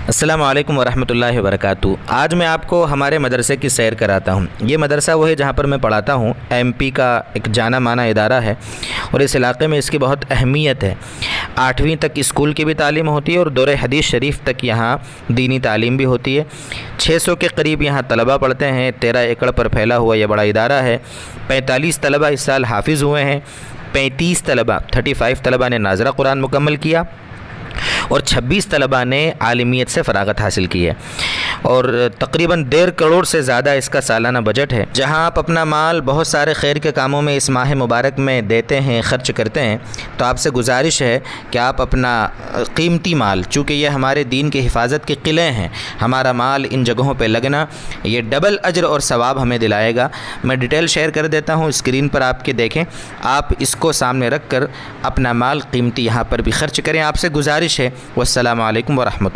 السلام علیکم ورحمۃ اللہ وبرکاتہ۔ آج میں آپ کو ہمارے مدرسے کی سیر کراتا ہوں۔ یہ مدرسہ وہ ہے جہاں پر میں پڑھاتا ہوں۔ ایم پی کا ایک جانا مانا ادارہ ہے اور اس علاقے میں اس کی بہت اہمیت ہے۔ 8ویں تک اسکول کی بھی تعلیم ہوتی ہے اور دور حدیث شریف تک یہاں دینی تعلیم بھی ہوتی ہے۔ 600 کے قریب یہاں طلبہ پڑھتے ہیں۔ 13 ایکڑ پر پھیلا ہوا یہ بڑا ادارہ ہے۔ 45 طلبہ اس سال حافظ ہوئے ہیں۔ 35 طلبہ نے ناظرہ قرآن مکمل کیا اور 26 طلبہ نے عالمیت سے فراغت حاصل کی ہے، اور تقریباً 1.5 کروڑ سے زیادہ اس کا سالانہ بجٹ ہے۔ جہاں آپ اپنا مال بہت سارے خیر کے کاموں میں اس ماہ مبارک میں دیتے ہیں، خرچ کرتے ہیں، تو آپ سے گزارش ہے کہ آپ اپنا قیمتی مال، چونکہ یہ ہمارے دین کی حفاظت کے قلعے ہیں، ہمارا مال ان جگہوں پہ لگنا یہ ڈبل اجر اور ثواب ہمیں دلائے گا۔ میں ڈیٹیل شیئر کر دیتا ہوں، اسکرین پر آپ کے دیکھیں، آپ اس کو سامنے رکھ کر اپنا مال قیمتی یہاں پر بھی خرچ کریں۔ آپ سے گزارش ہے۔ والسلام علیکم ورحمۃ اللہ۔